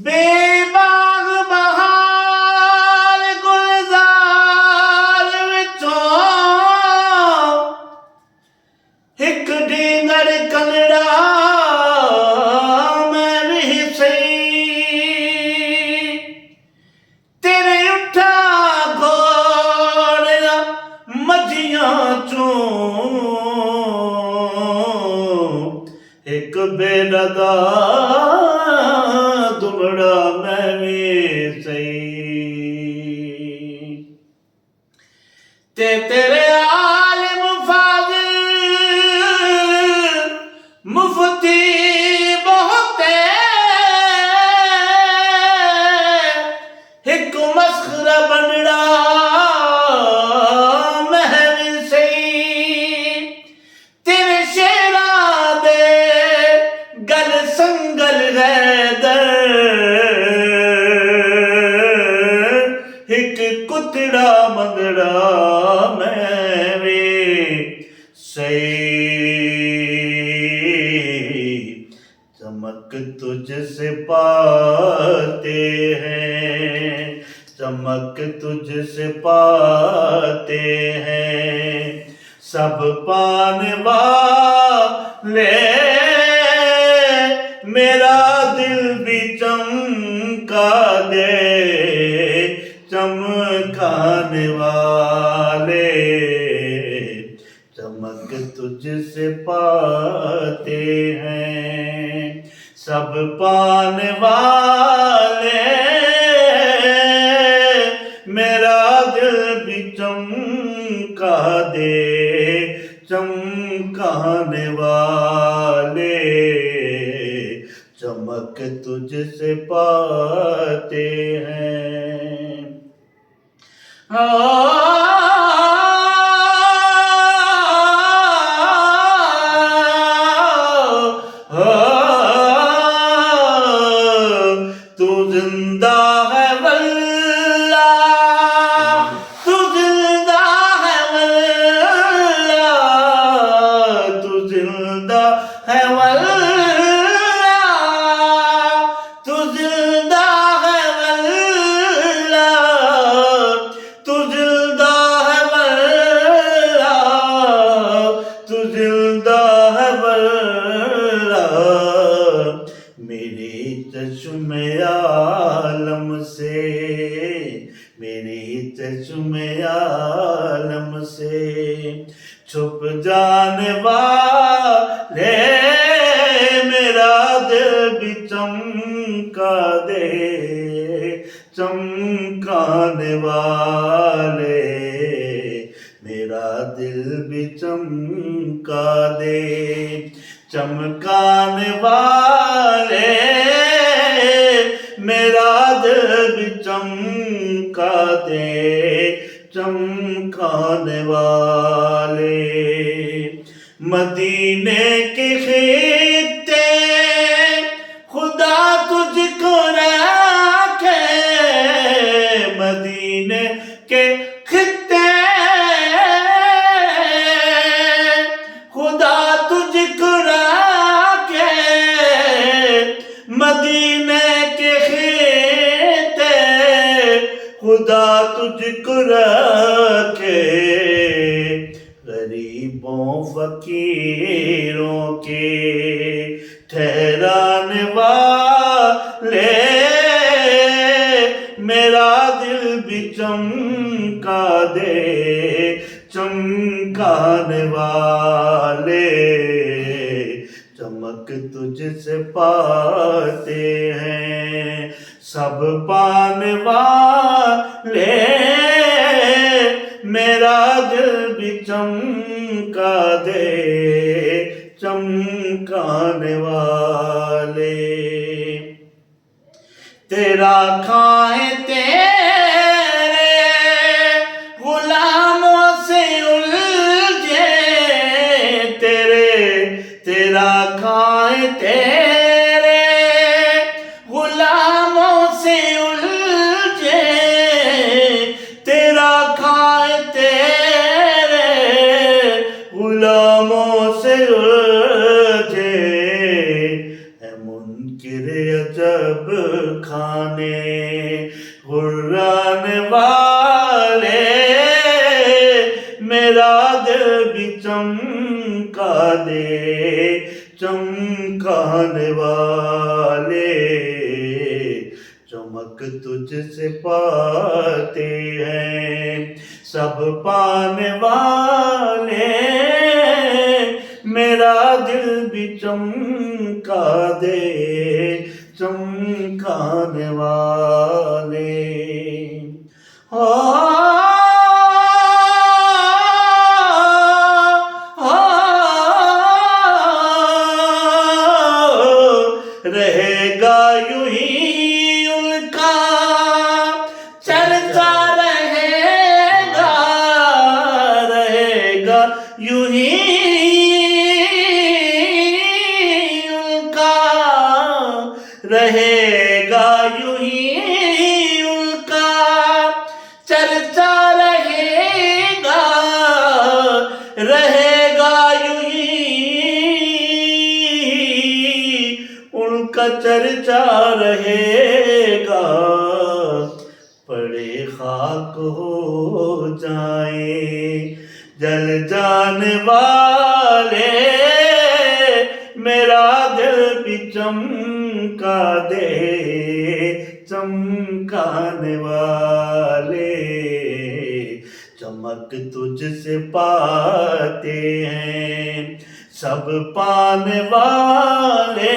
बेबाग बहार गुलजार विचों हिक ढींगर कलड़ा मैं भी सही तेरे उठा घोड़िया मझियां चों एक बेलदा दुमड़ा मैं भी सही तेरे आलिम फाज़िल मुफ्ती बहुते हिक मस्खरा बनड़ा मैं भी सही तेरे शेरा दे गल संगल गैदर हिक कुतड़ा मंगड़ा मैं भी सही चमक तुझसे पाते हैं चमक तुझसे पाते हैं सब पाने वाले मेरा दिल भी चमका दे चमकाने वाले चमक तुझसे पाते हैं सब पाने वाले मेरा दिल भी चमका दे चमकाने वाले चमक तुझसे पाते हैं तू जिंदा है वल्ला तू जिंदा है वल्ला तू जिंदा है वल्ला तू जिंदा है वल्ला तू जिंदा है वल्ला तू जिंदा है वल्ला मेरे चश्मे आलम से मेरे चश्मे आलम से छुप जाने वाले मेरा दिल भी चमका दे चमकाने वाले मेरा दिल भी चमका दे चमकाने वाले मेरा दिल भी चमका दे चमकाने वाले मदीने के खित्ते खुदा तुझको रखे मदीने के खित्ते खुदा तुझको रखे मदीने के खित्ते खुदा तुझको रखे गरीबों फकीरों के ठहराने वाले मेरा दिल भी चमका दे चमकाने वाले चमक तुझसे पाते हैं सब पाने वाले मेरा दिल भी चमका दे चमकाने वाले तेरा खाए तेरे गुलामों से उलझे तेरा खाए तेरे चमकाने वाले चमक तुझसे पाते हैं सब पाने वाले मेरा दिल भी चमका दे चमकाने वाले हो रहेगा यूं ही उनका चर्चा रहेगा रहेगा यूं ही उनका रहेगा यूं ही उनका चर्चा रहेगा रहेगा यूं ही उनका चर्चा रहेगा पड़े खाक हो जाए जल जाने वाले मेरा दिल भी चमका दे चमकाने वाले चमक तुझसे पाते हैं सब पाने वाले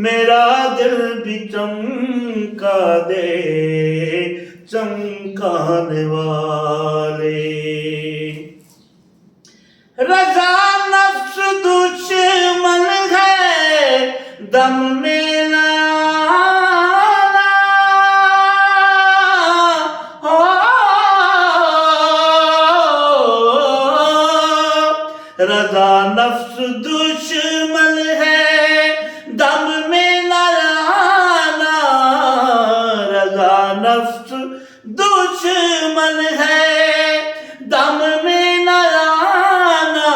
मेरा दिल भी चमका दे चमकाने वाले रज़ा नफ्स दुश्मन है दम में न आना रज़ा नफ्स दुश्मन है दम में न आना रज़ा नफ्स दुश्मन है दम में न आना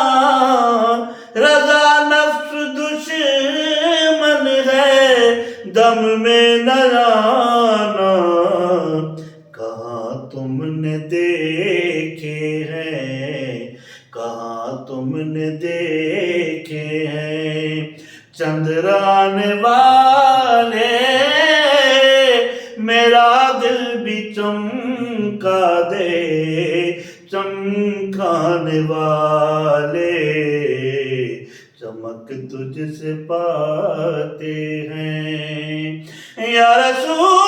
रज़ा नफ्स दुश्मन है दम में न आना कहाँ तुमने देखे हैं कहाँ तुमने देखे हैं चंद्राने वाले मेरा दिल भी चमका दे चमकाने वाले चमक तुझसे पाते हैं या रसूल